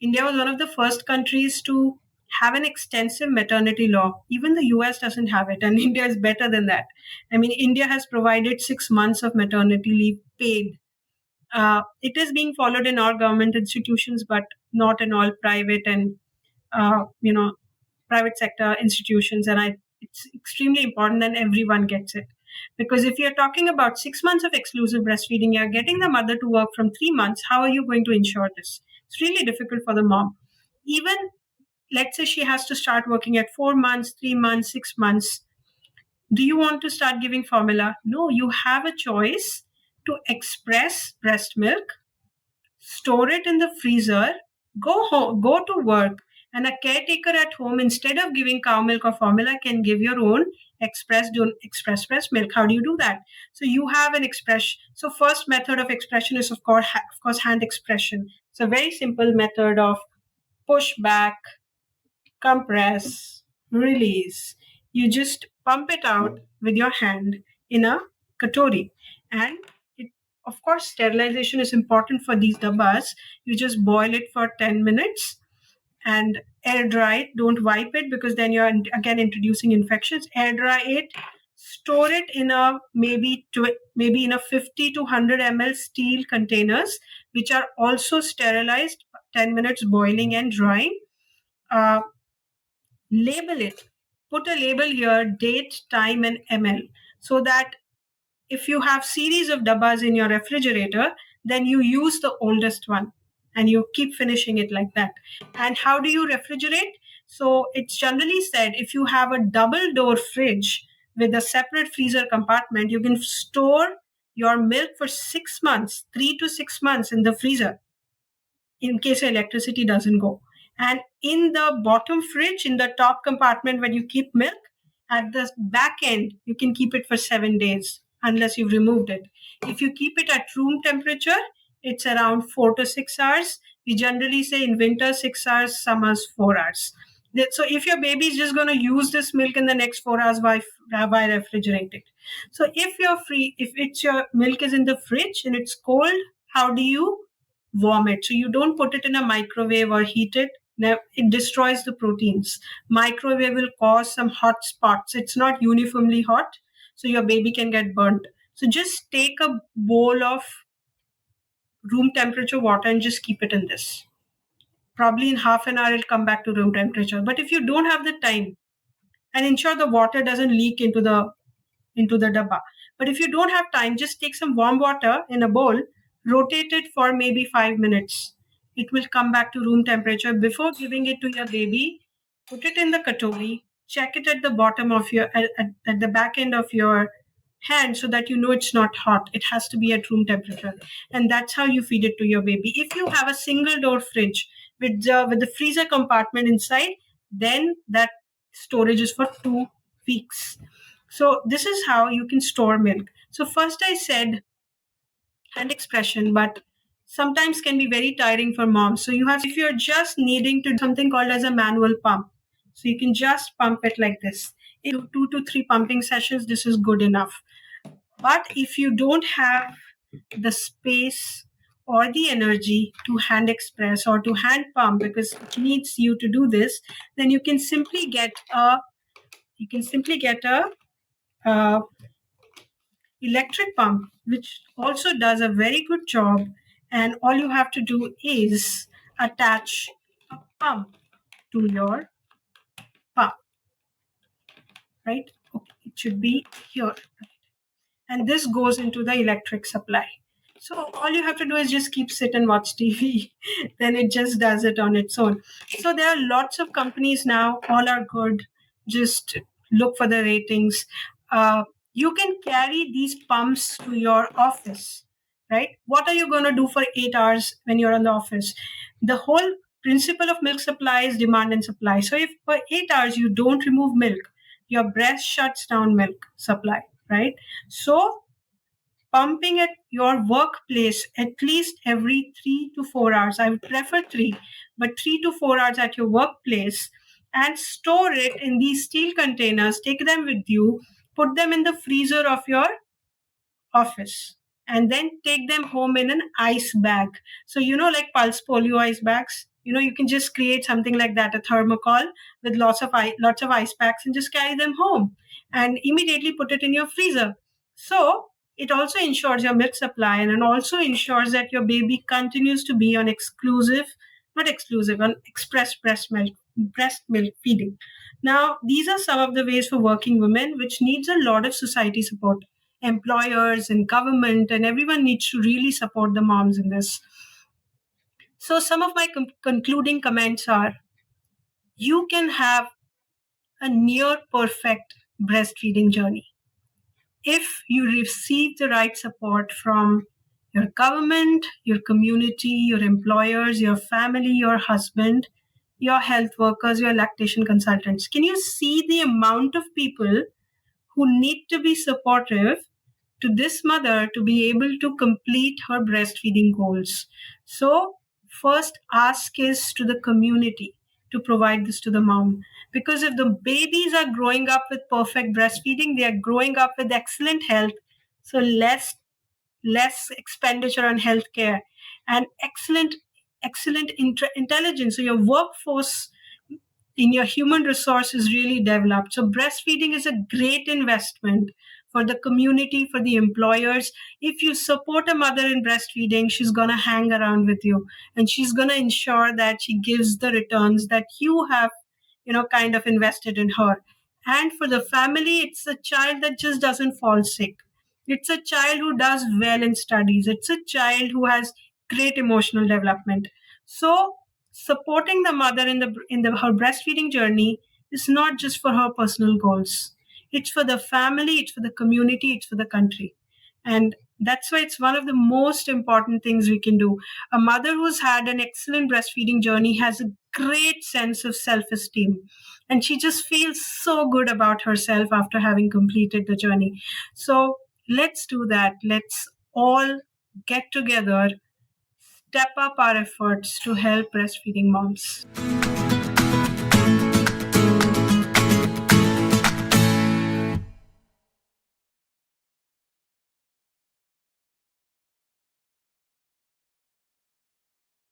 India was one of the first countries to have an extensive maternity law. Even the US doesn't have it, and India is better than that. I mean, India has provided 6 months of maternity leave paid. It is being followed in all government institutions, but not in all private and uh, you know private sector institutions. And it's extremely important that everyone gets it, because if you're talking about 6 months of exclusive breastfeeding, you're getting the mother to work from 3 months. How are you going to ensure this? It's really difficult for the mom. Even let's say she has to start working at 4 months, 3 months, 6 months. Do you want to start giving formula? No, you have a choice to express breast milk, store it in the freezer, go home, go to work, and a caretaker at home, instead of giving cow milk or formula, can give your own express breast milk. How do you do that? So you have an express. So first method of expression is of course hand expression. It's a very simple method of push back, compress, release. You just pump it out with your hand in a katori. And it, of course, sterilization is important for these dabbas. You just boil it for 10 minutes and air dry it. Don't wipe it, because then you're again introducing infections. Air dry it. Store it in a maybe in a 50 to 100 ml steel containers, which are also sterilized. 10 minutes boiling and drying. Uh, Label it. Put a label here, date, time, and ml, so that if you have series of dabbas in your refrigerator, then you use the oldest one and you keep finishing it like that. And how do you refrigerate? So it's generally said, if you have a double door fridge with a separate freezer compartment, you can store your milk for 6 months, 3 to 6 months in the freezer, in case electricity doesn't go. And in the bottom fridge, in the top compartment where you keep milk, at the back end, you can keep it for 7 days unless you've removed it. If you keep it at room temperature, it's around 4 to 6 hours. We generally say in winter 6 hours, summers 4 hours. So if your baby is just going to use this milk in the next 4 hours, why refrigerate it? So if it's your milk is in the fridge and it's cold, how do you warm it? So you don't put it in a microwave or heat it. Now, it destroys the proteins. Microwave will cause some hot spots. It's not uniformly hot, so your baby can get burnt. So just take a bowl of room temperature water and just keep it in this. Probably in half an hour, it'll come back to room temperature. But if you don't have the time, and ensure the water doesn't leak into the dabba. But if you don't have time, just take some warm water in a bowl, rotate it for maybe 5 minutes. It will come back to room temperature. Before giving it to your baby, put it in the katori, check it at the bottom of at the back end of your hand, so that you know it's not hot. It has to be at room temperature. And that's how you feed it to your baby. If you have a single door fridge with the freezer compartment inside, then that storage is for 2 weeks. So this is how you can store milk. So first I said hand expression, but sometimes can be very tiring for moms. So if you're just needing to do something called as a manual pump, so you can just pump it like this. In 2 to 3 pumping sessions, this is good enough. But if you don't have the space or the energy to hand express or to hand pump, because it needs you to do this, then you can simply get a uh, electric pump, which also does a very good job. And all you have to do is attach a pump to your pump, right? Okay, it should be here. And this goes into the electric supply. So all you have to do is just keep sit and watch TV. Then it just does it on its own. So there are lots of companies now, all are good. Just look for the ratings. You can carry these pumps to your office, right? What are you going to do for 8 hours when you're in the office? The whole principle of milk supply is demand and supply. So if for 8 hours you don't remove milk, your breast shuts down milk supply, right? So pumping at your workplace at least every 3 to 4 hours. I would prefer three, but 3 to 4 hours at your workplace, and store it in these steel containers. Take them with you, put them in the freezer of your office, and then take them home in an ice bag. So, like pulse polio ice bags, You can just create something like that, a thermocol with lots of ice packs, and just carry them home and immediately put it in your freezer. So it also ensures your milk supply, and it also ensures that your baby continues to be on not exclusive, on express breast milk feeding. Now, these are some of the ways for working women, which needs a lot of society support. Employers and government and everyone needs to really support the moms in this. So, some of my concluding comments are: you can have a near perfect breastfeeding journey if you receive the right support from your government, your community, your employers, your family, your husband, your health workers, your lactation consultants. Can you see the amount of people who need to be supportive to this mother to be able to complete her breastfeeding goals? So, first ask is to the community to provide this to the mom. Because if the babies are growing up with perfect breastfeeding, they are growing up with excellent health. So, less expenditure on healthcare and excellent intelligence. So, your workforce in your human resource is really developed. So breastfeeding is a great investment for the community, for the employers. If you support a mother in breastfeeding, she's going to hang around with you, and she's going to ensure that she gives the returns that you have, kind of invested in her. And for the family, it's a child that just doesn't fall sick. It's a child who does well in studies. It's a child who has great emotional development. So supporting the mother in her breastfeeding journey is not just for her personal goals. It's for the family, it's for the community, it's for the country. And that's why it's one of the most important things we can do. A mother who's had an excellent breastfeeding journey has a great sense of self-esteem, and she just feels so good about herself after having completed the journey. So let's do that. Let's all get together, step up our efforts to help breastfeeding moms.